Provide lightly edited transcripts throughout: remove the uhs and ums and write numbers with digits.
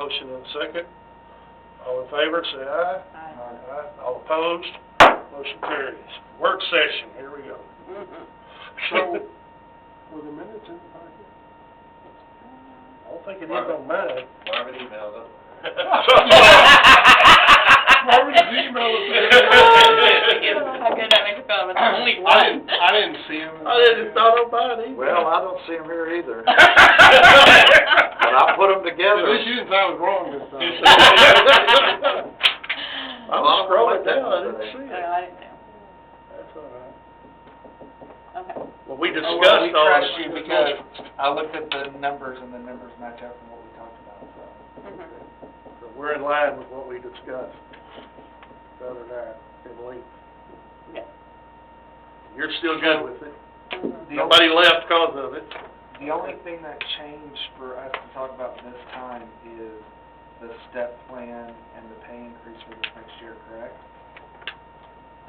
Motion and a second. All in favor, say aye. Aye. Aye. All opposed? Motion carries. Work session, here we go. So, were the minutes in the packet? I don't think it is on mine. Marvin emailed them. Marvin's email was How good that makes you feel, it's only one. I didn't see him. I didn't thought on mine either. Well, I don't see them here either. But I put them At together. least you didn't say I was wrong this time. I was scrolling down, I didn't see No, it. I didn't know. That's all right. Okay. Well, we We discussed all trust this. you because I looked at the numbers and the numbers match up from what we talked about, so. So we're in line with what we discussed the other night in length. Yeah. You're still good with it? Mhm. Nobody left because of it? The only thing that changed for us to talk about this time is the step plan and the pay increase for this next year, correct?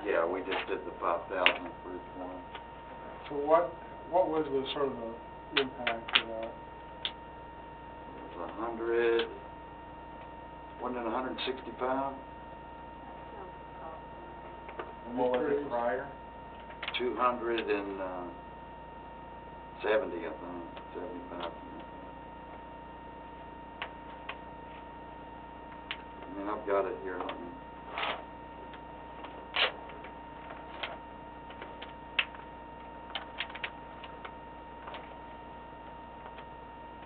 Yeah, we just did the 5,000 for each one. So what was the sort of the impact of that? It was 100, wasn't it 165? And what was it prior? 270, I think, 75. I mean, I've got it here, let me.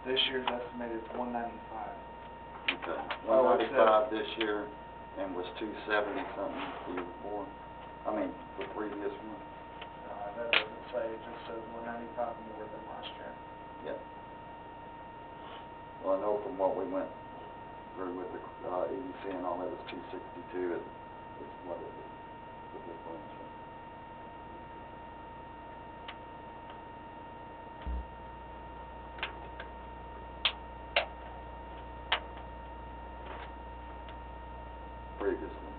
This year's estimated 195. Okay, Oh, it's 195 this year, and was 270 something the year before. I mean, the previous one. That doesn't say, it just says 195 more than last year. Yep. Well, I know from what we went through with the EDC and all, that was 262 is what it is, the differential. Previously.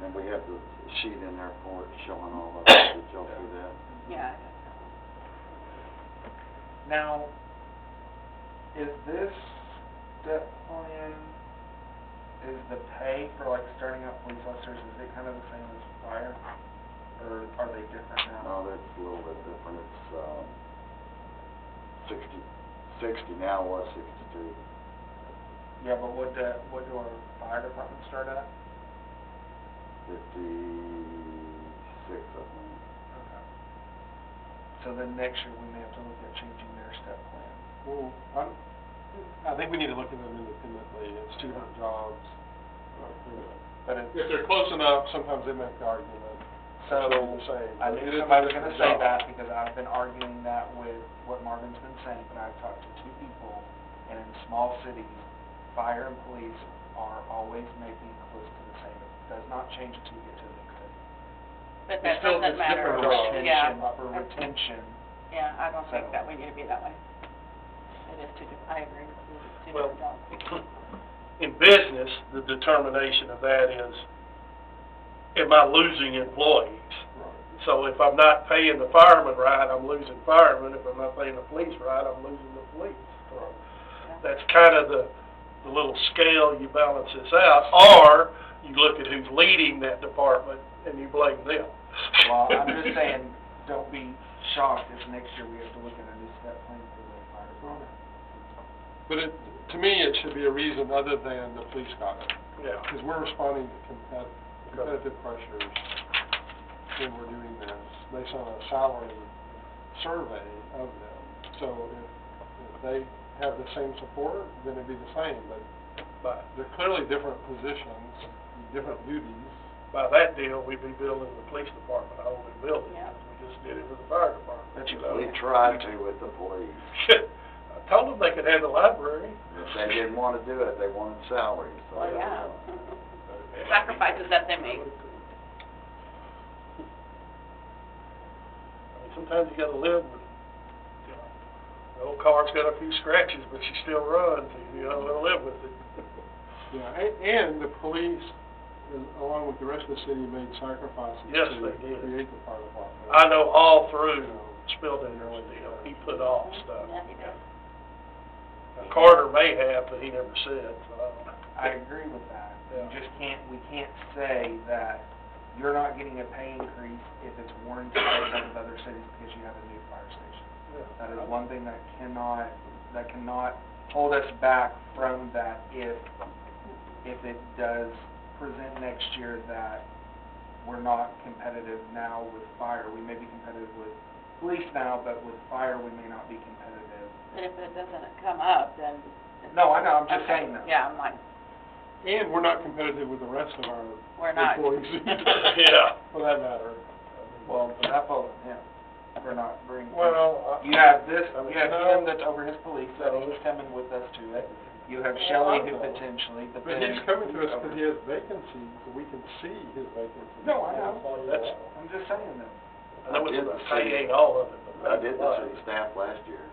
And we have the sheet in there for it showing all of it. Did y'all see that? Yeah, I got that one. Now, is this step plan, is the pay for like starting out police officers, is it kind of the same as fire? Or are they different now? No, that's a little bit different. It's 60 now, was 62. Yeah, but what do our fire departments start at? 56, I think. Okay. So then next year, we may have to look at changing their step plan. Well, I think we need to look at them independently. It's two different jobs. But it's, If they're close enough, sometimes they make the argument. so, They're the same, I but knew it is a somebody was gonna different say job. that, because I've been arguing that with what Marvin's been saying, but I've talked to two people, and in small cities, fire and police are always making close to the same. It does not change until you get to the big city. But It's that still- doesn't it's matter. different jobs. Yeah. For retention, Yeah, I don't think So- that we need to be that way. It is two different, I agree with you, it's two Well, different jobs. in business, the determination of that is, am I losing employees? Right. So if I'm not paying the firemen right, I'm losing firemen. If I'm not paying the police right, I'm losing the police. So that's kind of the little scale you balance this out, or you look at who's leading that department and you blame them. well, I'm just saying, don't be shocked if next year we have to look at a new step plan for the fire department. But to me, it should be a reason other than the police got it. Yeah. Because we're responding to competitive pressures when we're doing this, based on a salary survey of them. So if they have the same support, then it'd be the same, but they're clearly different positions, different duties. By that deal, we'd be building the police department a whole new building. Yeah. We just did it for the fire department. But you- We tried to with the police. I told them they could have the library. If they didn't want to do it, they wanted salaries, so. Well, yeah. Sacrifices that they make. I mean, sometimes you gotta live with, the old car's got a few scratches, but she still runs, you know, gotta live with it. Yeah, and the police along with the rest of the city, made sacrifices Yes, to they did. create the fire department. I know all through Spilding's deal, he put off stuff. Yeah, he did. Now, Carter may have, but he never said, so I don't know. I agree with that. Yeah. You just can't, we can't say that you're not getting a pay increase if it's warranted with other cities because you have a new fire station. That is one thing that cannot hold us back from that if it does present next year that we're not competitive now with fire. We may be competitive with police now, but with fire, we may not be competitive. But if it doesn't come up, then. No, I know, I'm just Okay. saying that. Yeah, I'm like, And we're not competitive with the rest of our we're not. employees either, Yeah. for that matter. Well, but that falls on him for not bringing. Well, You have this, I mean, you have no. him that's over his police, that he's coming with us to it. You have Well, Shelley I who know. potentially, but But then. he's coming to us because he has vacancies, so we can see his vacancies. No, I know. That's- I'm just saying that. I know it's did about the pay city- ain't all of it, but. I did the city staff last year.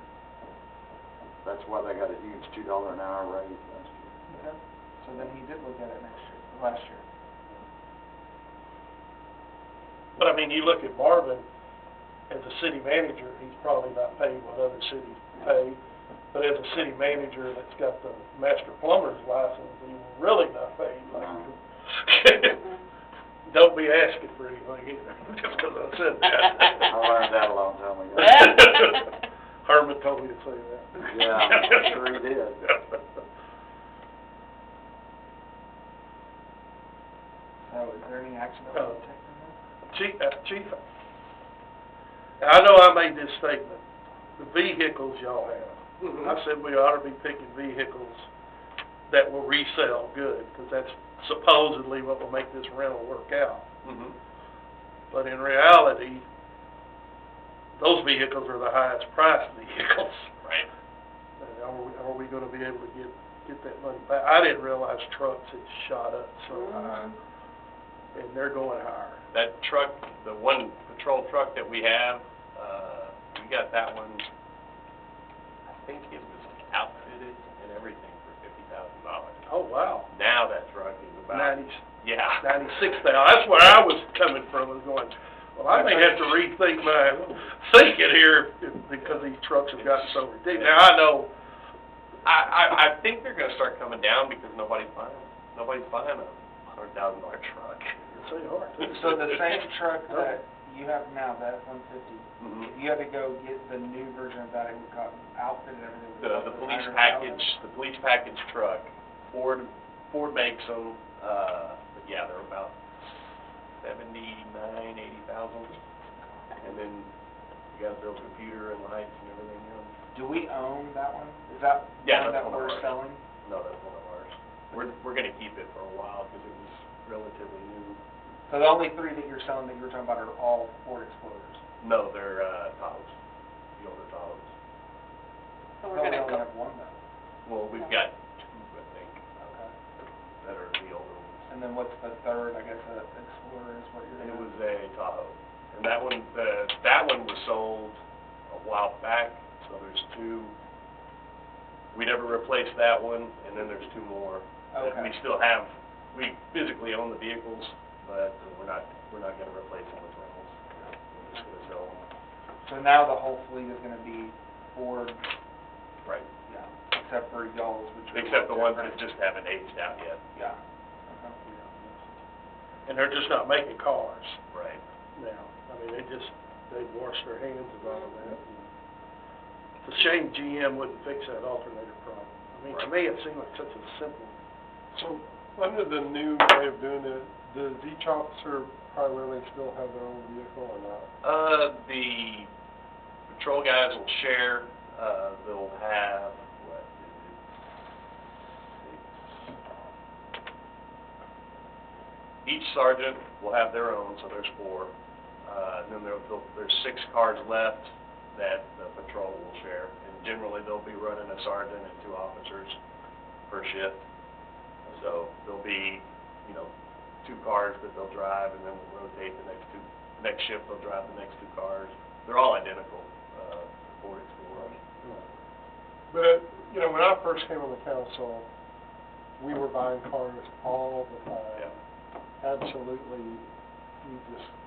That's why they got a huge $2 an hour raise last year. Okay. So then he did look at it last year. But I mean, you look at Marvin, as a city manager, he's probably not paid what other cities pay. But as a city manager that's got the master plumber's license, he's really not paid like you. Don't be asking for anything either, just 'cause I said that. I learned that a long time ago. Herman told me to say that. Yeah, I'm sure he did. So is there any action that we can take on that? Chief, I know I made this statement, the vehicles y'all have, I said we ought to be picking vehicles that will resell good, because that's supposedly what will make this rental work out. But in reality, those vehicles are the highest priced vehicles. Right. And are we gonna be able to get that money back? I didn't realize trucks had shot up so high, and they're going higher. That truck, the one patrol truck that we have, we got that one, I think it was outfitted and everything for $50,000. Oh, wow. Now that truck is about, 90, yeah. 96,000, that's where I was coming from, was going, well, I may have to rethink my thinking here, because these trucks have gotten so ridiculous. Now, I know, I think they're gonna start coming down because nobody's buying them. Nobody's buying a $100,000 truck. it's so hard. So the same truck that you have now, that F-150, Mhm. if you had to go get the new version of that, it would cost outfitted and everything. would cost The us police 100,000? package, the police package truck, Ford makes them, but yeah, they're about 79, 80,000. And then you gotta build computer and lights and everything else. Do we own that one? Is that Yeah, one that's that one of we're ours. selling? No, that's one of ours. We're gonna keep it for a while because it was relatively new. So the only three that you're selling that you were talking about are all Ford Explorers? No, they're, Tahoes, the older Tahoes. So No, we're we gonna only go, have one though. Well, we've got two, I think, Okay. that are the older ones. And then what's the third, I guess, Explorer is what you're It gonna... was a Tahoe. And that one was sold a while back, so there's two. We never replaced that one, and then there's two more. that Okay. We still have, we physically own the vehicles, but we're not gonna replace them with rentals. We're just gonna sell them. So now the whole fleet is gonna be Ford, Right. yeah, except for y'all's, which are... Except the ones that different. just haven't aged out yet. Yeah. And they're just not making cars Right. now. I mean, they washed their hands of all of that. It's a shame GM wouldn't fix that alternator problem. I mean, to me, it seemed like such a simple, So, under the new way of doing it, does each officer primarily still have their own vehicle or not? The patrol guys will share, they'll have, what is it, 6. Each sergeant will have their own, so there's 4. And then there's 6 cars left that the patrol will share. And generally, they'll be running a sergeant and 2 officers per shift. So there'll be, 2 cars that they'll drive, and then we'll rotate the next shift they'll drive the next 2 cars. They're all identical, Ford Explorers. But, when I first came on the council, we were buying cars all the time. Yeah. absolutely, you just